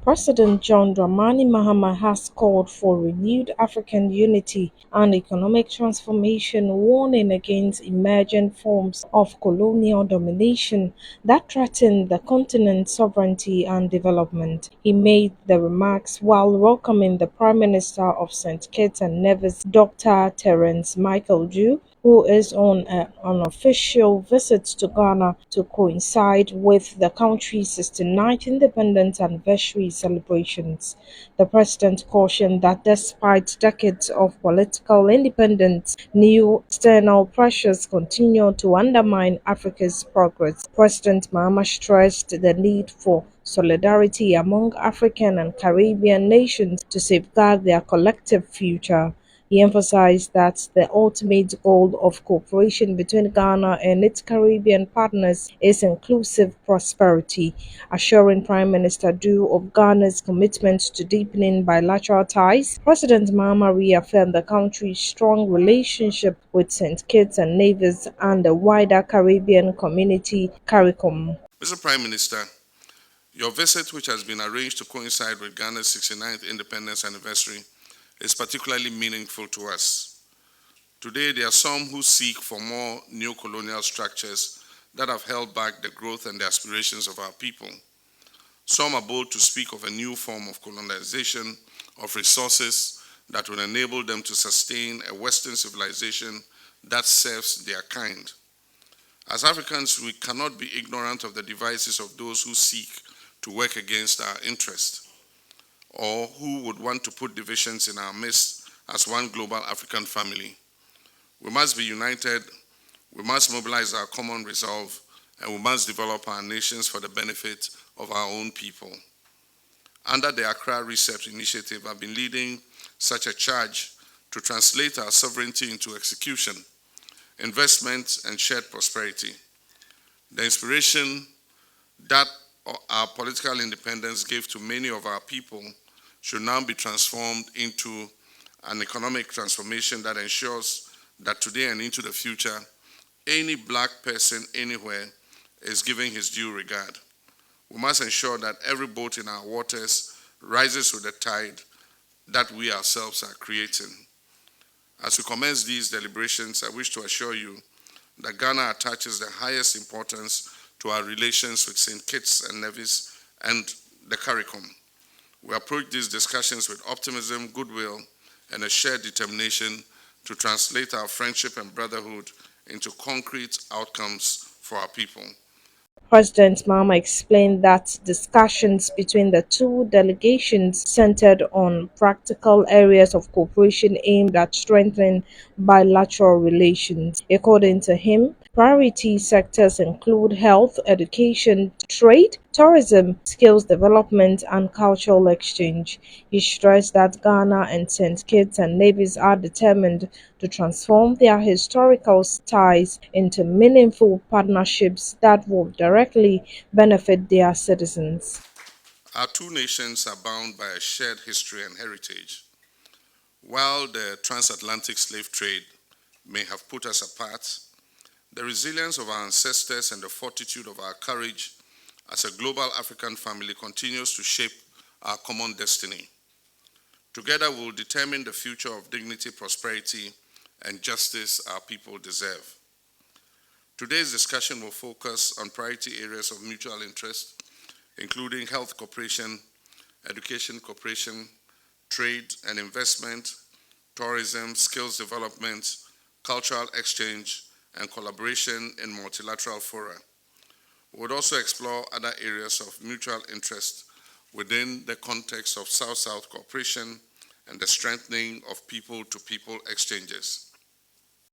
President John Dramani Mahama has called for renewed African unity and economic transformation, warning against emergent forms of colonial domination that threaten the continent's sovereignty and development. He made the remarks while welcoming the Prime Minister of St. Kitts and Nevis, Dr. Terence Michael Ju, who is on an unofficial visit to Ghana to coincide with the country's 69th independence anniversary celebrations. The president cautioned that despite decades of political independence, new external pressures continue to undermine Africa's progress. President Mahama stressed the need for solidarity among African and Caribbean nations to safeguard their collective future. He emphasized that the ultimate goal of cooperation between Ghana and its Caribbean partners is inclusive prosperity, assuring Prime Minister Du of Ghana's commitment to deepening bilateral ties. President Mahama reaffirmed the country's strong relationship with St. Kitts and Nevis and the wider Caribbean community, CARICOM. Mr. Prime Minister, your visit, which has been arranged to coincide with Ghana's 69th independence anniversary, is particularly meaningful to us. Today, there are some who seek for more neo-colonial structures that have held back the growth and the aspirations of our people. Some are bold to speak of a new form of colonization of resources that will enable them to sustain a Western civilization that serves their kind. As Africans, we cannot be ignorant of the devices of those who seek to work against our interests, or who would want to put divisions in our midst as one global African family. We must be united, we must mobilize our common resolve, and we must develop our nations for the benefit of our own people. Under the Accra Reset Initiative, I've been leading such a charge to translate our sovereignty into execution, investment, and shared prosperity. The inspiration that our political independence gave to many of our people should now be transformed into an economic transformation that ensures that today and into the future, any black person anywhere is given his due regard. We must ensure that every boat in our waters rises with the tide that we ourselves are creating. As we commence these deliberations, I wish to assure you that Ghana attaches the highest importance to our relations with St. Kitts and Nevis and the CARICOM. We approach these discussions with optimism, goodwill, and a shared determination to translate our friendship and brotherhood into concrete outcomes for our people. President Mahama explained that discussions between the two delegations centered on practical areas of cooperation aimed at strengthening bilateral relations. According to him, priority sectors include health, education, trade, tourism, skills development, and cultural exchange. He stressed that Ghana and St. Kitts and Nevis are determined to transform their historical ties into meaningful partnerships that will directly benefit their citizens. Our two nations are bound by a shared history and heritage. While the transatlantic slave trade may have put us apart, the resilience of our ancestors and the fortitude of our courage as a global African family continues to shape our common destiny. Together, we will determine the future of dignity, prosperity, and justice our people deserve. Today's discussion will focus on priority areas of mutual interest, including health cooperation, education cooperation, trade and investment, tourism, skills development, cultural exchange, and collaboration in multilateral fora. We would also explore other areas of mutual interest within the context of South-South cooperation and the strengthening of people-to-people exchanges.